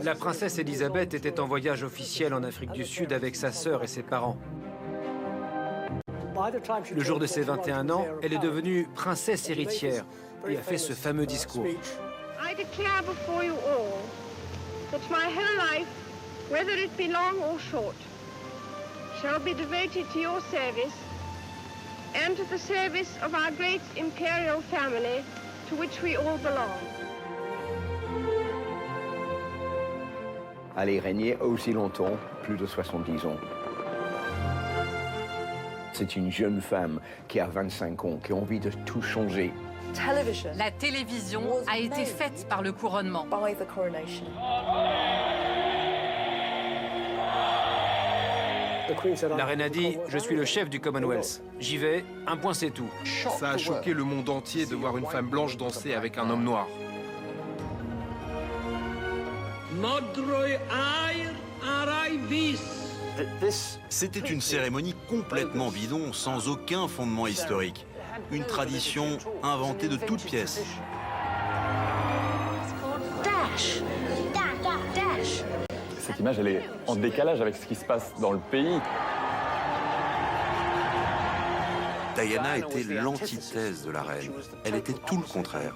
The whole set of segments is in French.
La princesse Elisabeth était en voyage officiel en Afrique du Sud avec sa sœur et ses parents. Le jour de ses 21 ans, elle est devenue princesse héritière et a fait ce fameux discours. I declare before you all that my whole life, whether it be long or short, shall be devoted to your service and to the service of our great imperial family to which we all belong. Elle est régnée aussi longtemps, plus de 70 ans. C'est une jeune femme qui a 25 ans, qui a envie de tout changer. La télévision a été faite par le couronnement. La reine a dit « Je suis le chef du Commonwealth. J'y vais, un point c'est tout ». Ça a choqué le monde entier de voir une femme blanche danser avec un homme noir. C'était une cérémonie complètement bidon, sans aucun fondement historique. Une tradition inventée de toutes pièces. Cette image, elle est en décalage avec ce qui se passe dans le pays. Diana était l'antithèse de la reine. Elle était tout le contraire.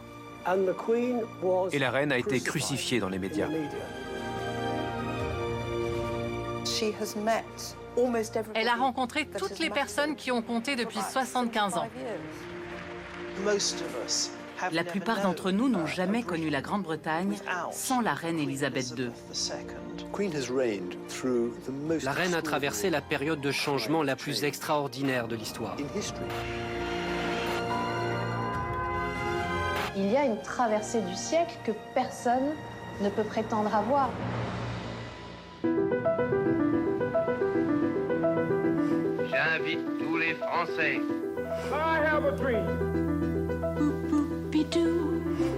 Et la reine a été crucifiée dans les médias. Elle a rencontré toutes les personnes qui ont compté depuis 75 ans. La plupart d'entre nous n'ont jamais connu la Grande-Bretagne sans la reine Elisabeth II. La reine a traversé la période de changement la plus extraordinaire de l'histoire. Il y a une traversée du siècle que personne ne peut prétendre avoir. J'invite tous les Français. I have a dream.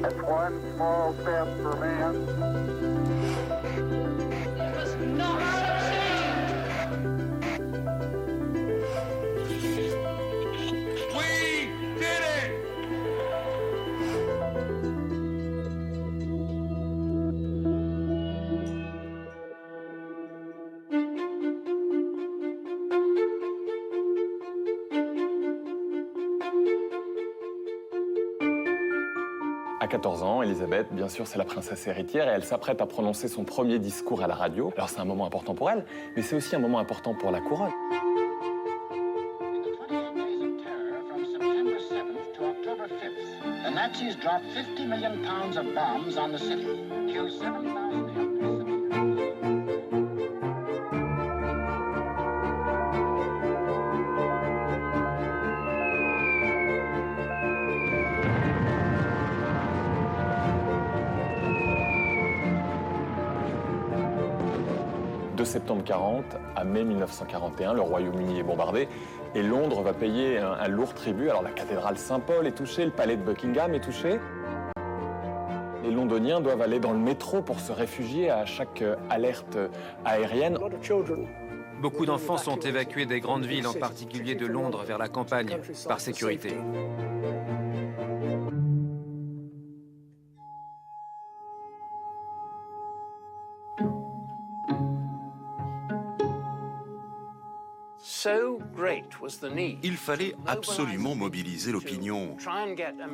That's one small step for man. You must not succeed. We did it! À 14 ans, Elisabeth, bien sûr, c'est la princesse héritière et elle s'apprête à prononcer son premier discours à la radio. Alors c'est un moment important pour elle, mais c'est aussi un moment important pour la couronne. The Nazis dropped 50 million pounds of bombs on the city, killed 7,000 helpless civilians. De septembre 40 à mai 1941, le Royaume-Uni est bombardé et Londres va payer un lourd tribut. Alors la cathédrale Saint-Paul est touchée, le palais de Buckingham est touché. Les Londoniens doivent aller dans le métro pour se réfugier à chaque alerte aérienne. Beaucoup d'enfants sont évacués des grandes villes, en particulier de Londres, vers la campagne, par sécurité. Il fallait absolument mobiliser l'opinion,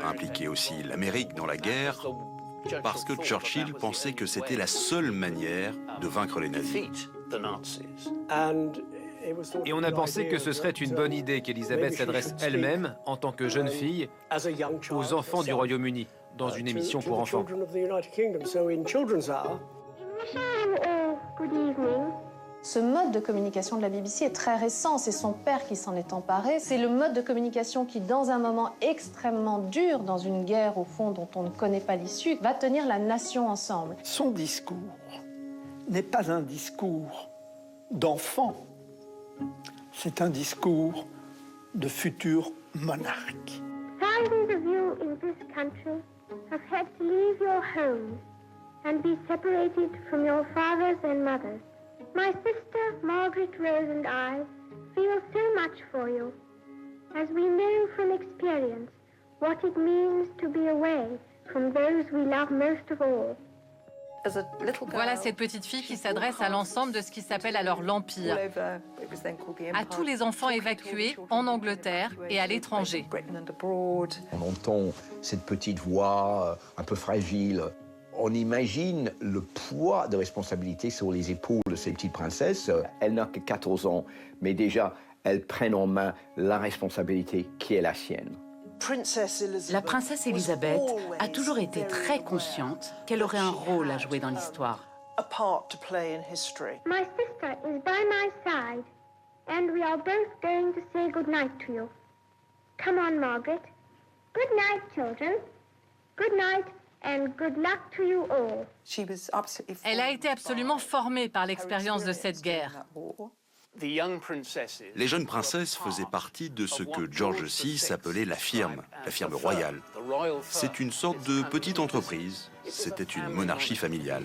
impliquer aussi l'Amérique dans la guerre, parce que Churchill pensait que c'était la seule manière de vaincre les nazis. Et on a pensé que ce serait une bonne idée qu'Elisabeth s'adresse elle-même, en tant que jeune fille, aux enfants du Royaume-Uni, dans une émission pour enfants. Ce mode de communication de la BBC est très récent, c'est son père qui s'en est emparé. C'est le mode de communication qui, dans un moment extrêmement dur, dans une guerre au fond dont on ne connaît pas l'issue, va tenir la nation ensemble. Son discours n'est pas un discours d'enfant, c'est un discours de futur monarque. Thousands of you in this country have had to leave your homes and be separated from your fathers and mothers. My sister, Margaret Rose, and I feel so much for you, as we know from experience what it means to be away from those we love most of all. Voilà cette petite fille qui s'adresse à l'ensemble de ce qui s'appelle alors l'Empire, à tous les enfants évacués en Angleterre et à l'étranger. On entend cette petite voix un peu fragile. On imagine le poids de responsabilité sur les épaules de ces petites princesses. Elle n'a que 14 ans, mais déjà, elles prennent en main la responsabilité qui est la sienne. La princesse Elisabeth a toujours été très consciente qu'elle aurait un rôle à jouer dans l'histoire. My sister is by my side, and we are both going to say good night to you. Come on, Margaret. Good night, children. Good night, and good luck to you all. Elle a été absolument formée par l'expérience de cette guerre. Les jeunes princesses faisaient partie de ce que George VI appelait la firme royale. C'est une sorte de petite entreprise. C'était une monarchie familiale.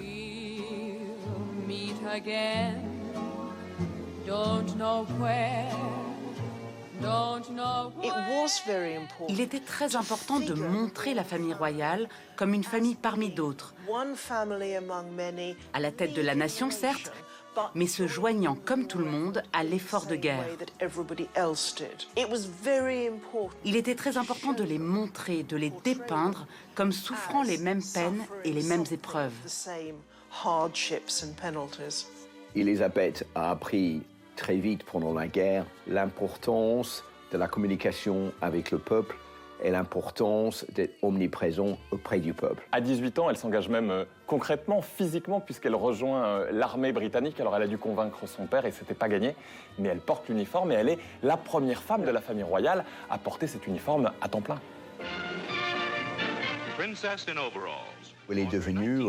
Il était très important de montrer la famille royale comme une famille parmi d'autres, à la tête de la nation certes, mais se joignant comme tout le monde à l'effort de guerre. Il était très important de les montrer, de les dépeindre comme souffrant les mêmes peines et les mêmes épreuves. Elisabeth a appris très vite pendant la guerre l'importance de la communication avec le peuple et l'importance d'être omniprésent auprès du peuple. À 18 ans, elle s'engage même concrètement, physiquement, puisqu'elle rejoint l'armée britannique. Alors elle a dû convaincre son père et c'était pas gagné, mais elle porte l'uniforme et elle est la première femme de la famille royale à porter cet uniforme à temps plein. Elle est devenue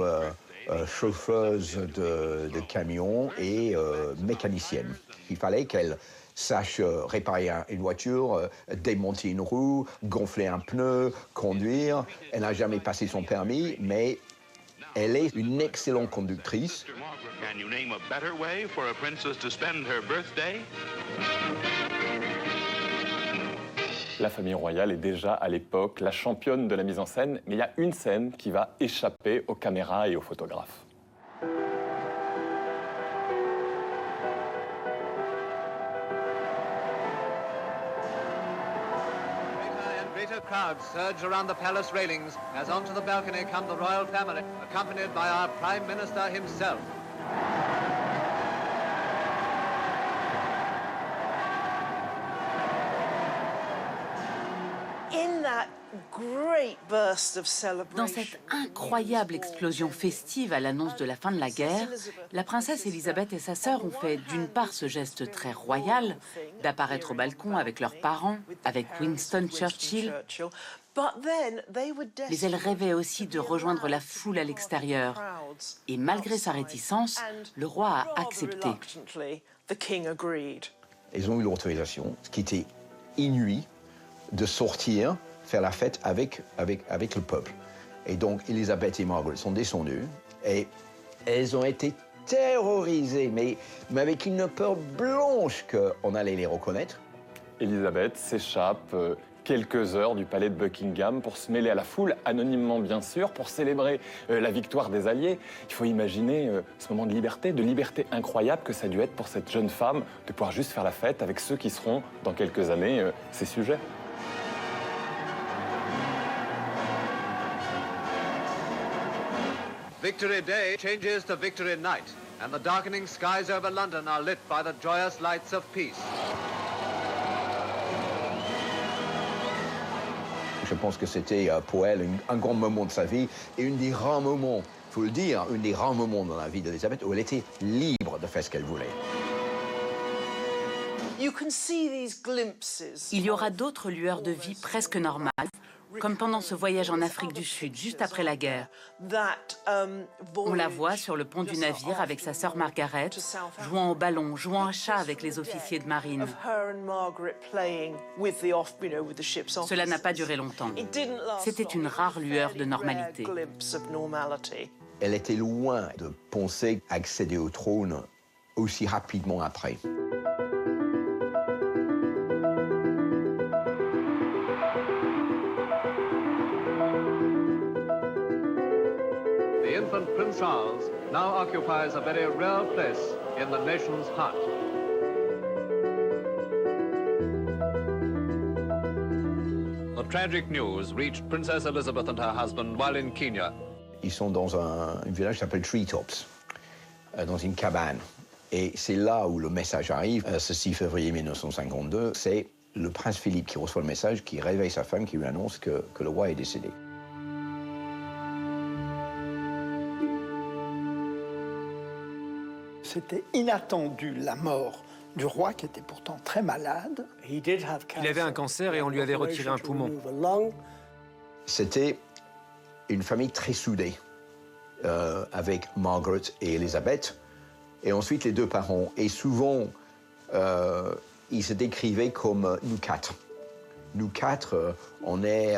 chauffeuse de camion et mécanicienne. Il fallait qu'elle sache réparer une voiture, démonter une roue, gonfler un pneu, conduire. Elle n'a jamais passé son permis, mais elle est une excellente conductrice. La famille royale est déjà à l'époque la championne de la mise en scène, mais il y a une scène qui va échapper aux caméras et aux photographes. Greater crowds surge around the palace railings as onto the balcony come the royal family, accompanied by our Prime Minister himself. Dans cette incroyable explosion festive à l'annonce de la fin de la guerre, la princesse Elisabeth et sa sœur ont fait d'une part ce geste très royal d'apparaître au balcon avec leurs parents, avec Winston Churchill, mais elles rêvaient aussi de rejoindre la foule à l'extérieur. Et malgré sa réticence, le roi a accepté. Ils ont eu l'autorisation, ce qui était inouï, de sortir faire la fête avec le peuple. Et donc, Elisabeth et Margaret sont descendues et elles ont été terrorisées, mais avec une peur blanche qu'on allait les reconnaître. Elisabeth s'échappe quelques heures du palais de Buckingham pour se mêler à la foule, anonymement bien sûr, pour célébrer la victoire des Alliés. Il faut imaginer ce moment de liberté incroyable que ça a dû être pour cette jeune femme de pouvoir juste faire la fête avec ceux qui seront, dans quelques années, ses sujets. Victory Day changes to Victory Night, and the darkening skies over London are lit by the joyous lights of peace. Je pense que c'était pour elle un grand moment de sa vie et un des rares moments, il faut le dire, un des rares moments dans la vie d'Elisabeth où elle était libre de faire ce qu'elle voulait. Il y aura d'autres lueurs de vie presque normales, comme pendant ce voyage en Afrique du Sud, juste après la guerre. On la voit sur le pont du navire avec sa sœur Margaret, jouant au ballon, jouant à chat avec les officiers de marine. Cela n'a pas duré longtemps. C'était une rare lueur de normalité. Elle était loin de penser accéder au trône aussi rapidement après. The infant Prince Charles now occupies a very rare place in the nation's heart. The tragic news reached Princess Elizabeth and her husband while in Kenya. Ils sont dans un village qui s'appelle Treetops, dans une cabane. Et c'est là où le message arrive, ce 6 février 1952. C'est le prince Philippe qui reçoit le message, qui réveille sa femme, qui lui annonce que le roi est décédé. C'était inattendu, la mort du roi, qui était pourtant très malade. Il avait un cancer et on lui avait retiré un poumon. C'était une famille très soudée, avec Margaret et Elizabeth, et ensuite les deux parents. Et souvent, ils se décrivaient comme nous quatre. Nous quatre, on est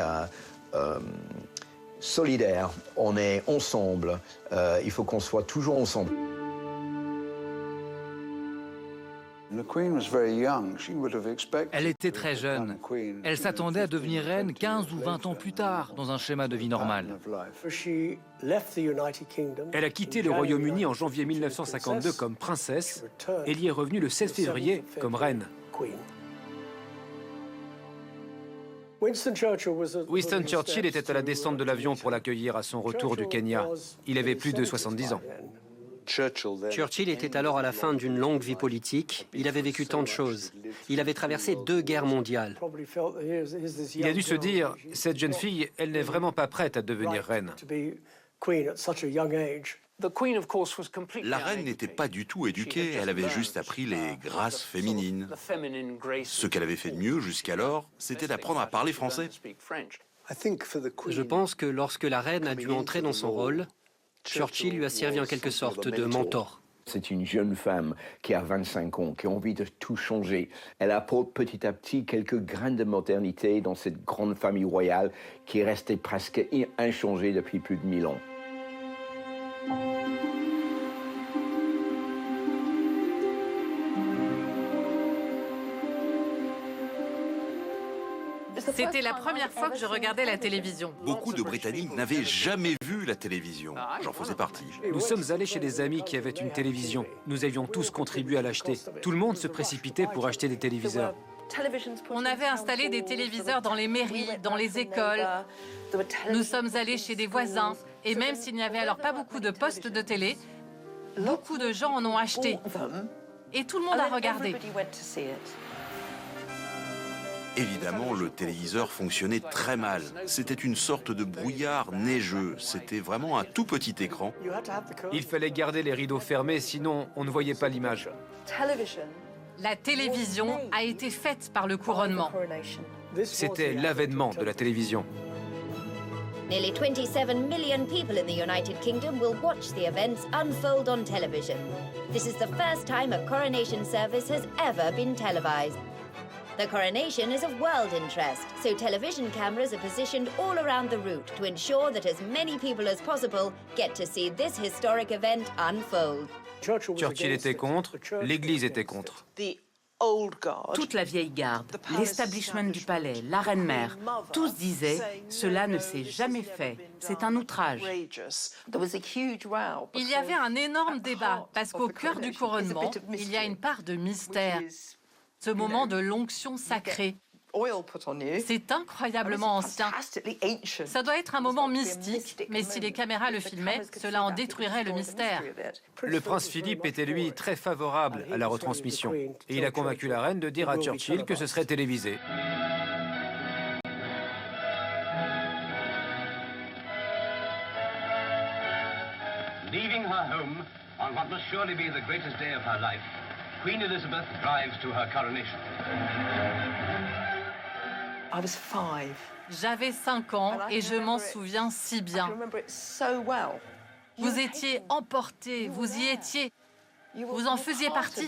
solidaires, on est ensemble, il faut qu'on soit toujours ensemble. Elle était très jeune. Elle s'attendait à devenir reine 15 ou 20 ans plus tard, dans un schéma de vie normal. Elle a quitté le Royaume-Uni en janvier 1952 comme princesse et y est revenue le 16 février comme reine. Winston Churchill était à la descente de l'avion pour l'accueillir à son retour du Kenya. Il avait plus de 70 ans. Churchill était alors à la fin d'une longue vie politique. Il avait vécu tant de choses. Il avait traversé 2 guerres mondiales. Il a dû se dire, cette jeune fille, elle n'est vraiment pas prête à devenir reine. La reine n'était pas du tout éduquée, elle avait juste appris les grâces féminines. Ce qu'elle avait fait de mieux jusqu'alors, c'était d'apprendre à parler français. Je pense que lorsque la reine a dû entrer dans son rôle, Churchill lui a servi en quelque sorte de mentor. C'est une jeune femme qui a 25 ans, qui a envie de tout changer. Elle apporte petit à petit quelques grains de modernité dans cette grande famille royale qui est restée presque inchangée depuis plus de 1000 ans. C'était la première fois que je regardais la télévision. Beaucoup de Britanniques n'avaient jamais vu la télévision. J'en faisais partie. Nous sommes allés chez des amis qui avaient une télévision. Nous avions tous contribué à l'acheter. Tout le monde se précipitait pour acheter des téléviseurs. On avait installé des téléviseurs dans les mairies, dans les écoles. Nous sommes allés chez des voisins. Et même s'il n'y avait alors pas beaucoup de postes de télé, beaucoup de gens en ont acheté. Et tout le monde a regardé. Évidemment, le téléviseur fonctionnait très mal. C'était une sorte de brouillard neigeux. C'était vraiment un tout petit écran. Il fallait garder les rideaux fermés, sinon on ne voyait pas l'image. La télévision a été faite par le couronnement. C'était l'avènement de la télévision. Nearly 27 million people in the United Kingdom will watch the events unfold on television. This is the first time a coronation service has ever been televised. The coronation is of world interest, so television cameras are positioned all around the route to ensure that as many people as possible get to see this historic event unfold. Churchill était contre, l'Église était contre. Toute la vieille garde, l'establishment du palais, la reine-mère, tous disaient « Cela ne s'est jamais fait, c'est un outrage ». Il y avait un énorme débat, parce qu'au cœur du couronnement, il y a une part de mystère. Ce moment de l'onction sacrée. C'est incroyablement ancien. Ça doit être un moment mystique, mais si les caméras le filmaient, cela en détruirait le mystère. Le prince Philippe était, lui, très favorable à la retransmission. Et il a convaincu la reine de dire à Churchill que ce serait télévisé. Leaving her home on what must surely be the greatest day of her life, Queen Elizabeth drives to her coronation. J'avais 5 ans et je m'en souviens si bien. Vous étiez emportés, vous y étiez, vous en faisiez partie.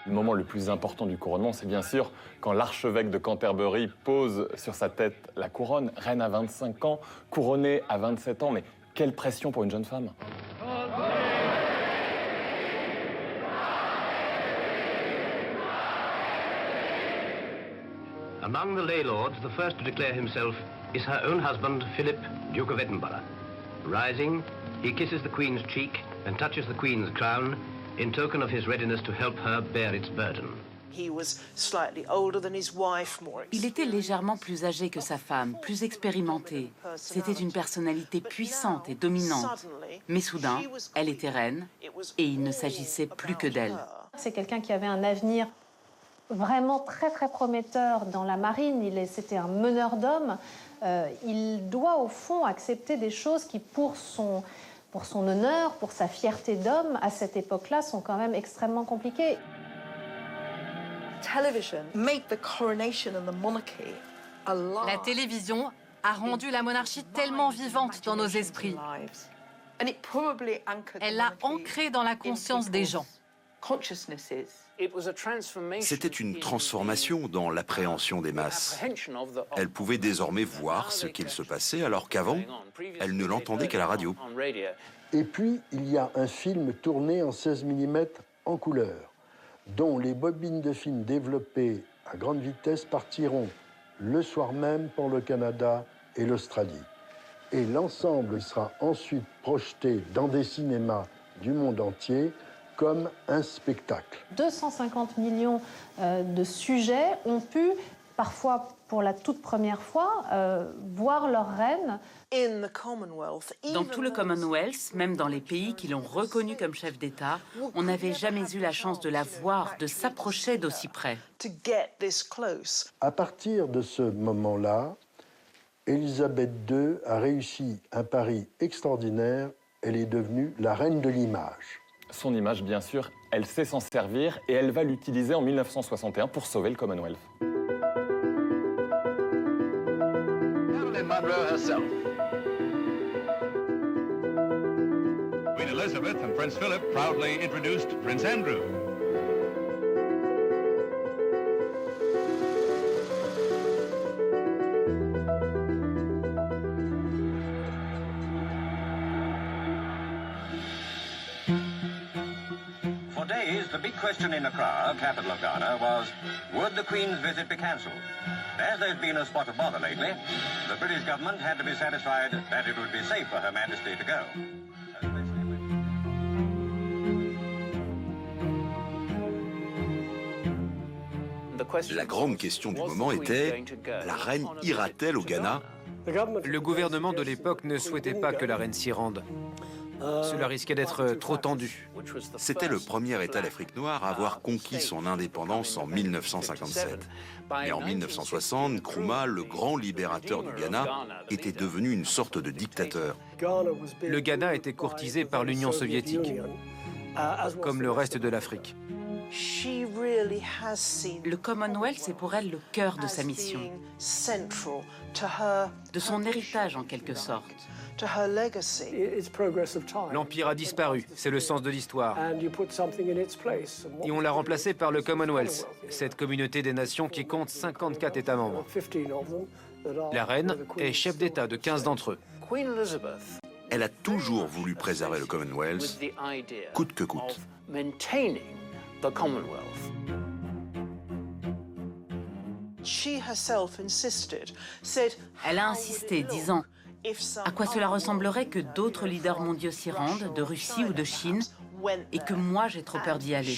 Le moment le plus important du couronnement, c'est bien sûr quand l'archevêque de Canterbury pose sur sa tête la couronne. Reine à 25 ans, couronnée à 27 ans, mais quelle pression pour une jeune femme. Among the lay lords, the first to declare himself is her own husband, Philip, Duke of Edinburgh. Rising, he kisses the Queen's cheek and touches the Queen's crown in token of his readiness to help her bear its burden. Il était légèrement plus âgé que sa femme, plus expérimenté. C'était une personnalité puissante et dominante. Mais soudain, elle était reine et il ne s'agissait plus que d'elle. C'est quelqu'un qui avait un avenir vraiment très très prometteur dans la marine. C'était un meneur d'hommes. Il doit au fond accepter des choses qui, pour son honneur, pour sa fierté d'homme, à cette époque-là, sont quand même extrêmement compliquées. La télévision a rendu la monarchie tellement vivante dans nos esprits. Elle l'a ancrée dans la conscience des gens. C'était une transformation dans l'appréhension des masses. Elle pouvait désormais voir ce qu'il se passait, alors qu'avant, elle ne l'entendait qu'à la radio. Et puis, il y a un film tourné en 16 mm en couleur, dont les bobines de film développées à grande vitesse partiront le soir même pour le Canada et l'Australie. Et l'ensemble sera ensuite projeté dans des cinémas du monde entier comme un spectacle. 250 millions de sujets ont pu, parfois pour la toute première fois, voir leur reine. Dans tout le Commonwealth, même dans les pays qui l'ont reconnue comme chef d'État, on n'avait jamais eu la chance de la voir, de s'approcher d'aussi près. À partir de ce moment-là, Élisabeth II a réussi un pari extraordinaire. Elle est devenue la reine de l'image. Son image, bien sûr, elle sait s'en servir et elle va l'utiliser en 1961 pour sauver le Commonwealth. Marilyn Monroe herself. Queen Elizabeth and Prince Philip proudly introduced Prince Andrew. The big question in Accra, capital of Ghana, was, would the Queen's visit be cancelled? As there's been a spot of bother lately, the British government had to be satisfied that it would be safe for Her Majesty to go. La grande question du moment était, la reine ira-t-elle au Ghana? Le gouvernement de l'époque ne souhaitait pas que la reine s'y rende. Cela risquait d'être trop tendu. C'était le premier État d'Afrique noire à avoir conquis son indépendance en 1957. Et en 1960, Nkrumah, le grand libérateur du Ghana, était devenu une sorte de dictateur. Le Ghana était courtisé par l'Union soviétique, comme le reste de l'Afrique. Le Commonwealth est pour elle le cœur de sa mission, de son héritage en quelque sorte. L'Empire a disparu, c'est le sens de l'histoire. Et on l'a remplacé par le Commonwealth, cette communauté des nations qui compte 54 États membres. La reine est chef d'État de 15 d'entre eux. Elle a toujours voulu préserver le Commonwealth, coûte que coûte. Elle a insisté, disant à quoi cela ressemblerait que d'autres leaders mondiaux s'y rendent, de Russie ou de Chine, et que moi j'ai trop peur d'y aller.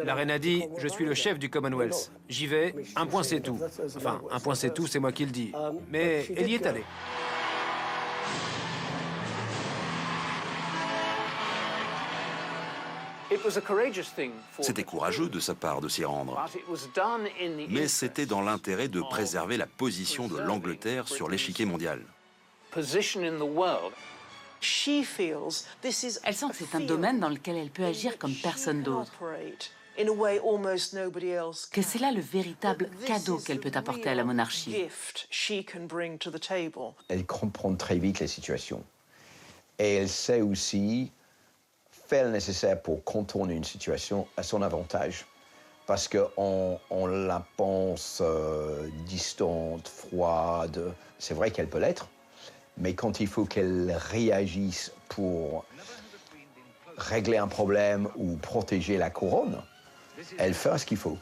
La reine a dit « Je suis le chef du Commonwealth. J'y vais, un point c'est tout. » Enfin, un point c'est tout, c'est moi qui le dis. Mais elle y est allée. C'était courageux de sa part de s'y rendre. Mais c'était dans l'intérêt de préserver la position de l'Angleterre sur l'échiquier mondial. Elle sent que c'est un domaine dans lequel elle peut agir comme personne d'autre. Que c'est là le véritable cadeau qu'elle peut apporter à la monarchie. Elle comprend très vite la situation. Et elle sait aussi faire le nécessaire pour contourner une situation à son avantage. Parce qu'on la pense distante, froide. C'est vrai qu'elle peut l'être, mais quand il faut qu'elle réagisse pour régler un problème ou protéger la couronne, elle fait ce qu'il faut.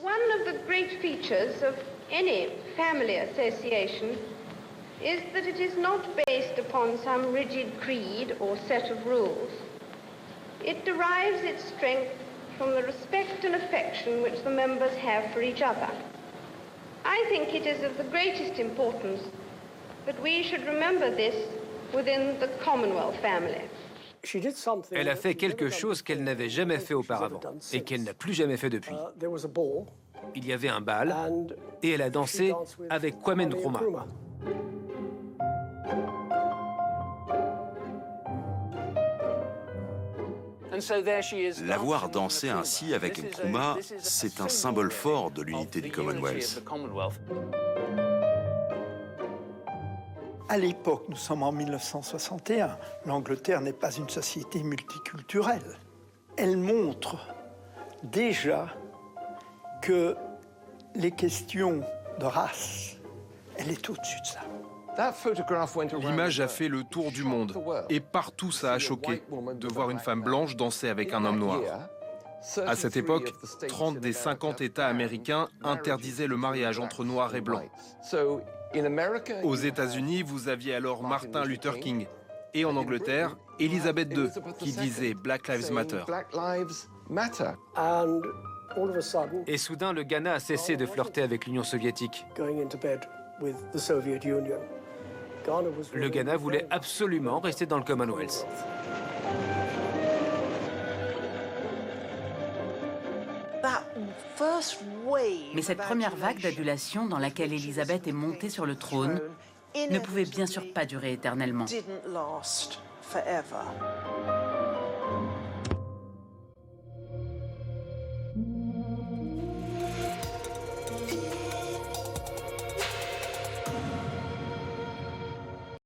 One of the great features of any family association is that it is not based upon some rigid creed or set of rules. It derives its strength from the respect and affection which the members have for each other. I think it is of the greatest importance that we should remember this within the Commonwealth family. Elle a fait quelque chose qu'elle n'avait jamais fait auparavant et qu'elle n'a plus jamais fait depuis. Il y avait un bal et elle a dansé avec Kwame Nkrumah. La voir danser ainsi avec Nkrumah, c'est un symbole fort de l'unité du Commonwealth. À l'époque, nous sommes en 1961, l'Angleterre n'est pas une société multiculturelle. Elle montre déjà que les questions de race, elle est au-dessus de ça. L'image a fait le tour du monde, et partout ça a choqué de voir une femme blanche danser avec un homme noir. À cette époque, 30 des 50 États américains interdisaient le mariage entre noirs et blancs. Aux États-Unis, vous aviez alors Martin Luther King, et en Angleterre, Élisabeth II, qui disait Black Lives Matter. Et soudain, le Ghana a cessé de flirter avec l'Union soviétique. Le Ghana voulait absolument rester dans le Commonwealth. Mais cette première vague d'adulation dans laquelle Élisabeth est montée sur le trône ne pouvait bien sûr pas durer éternellement.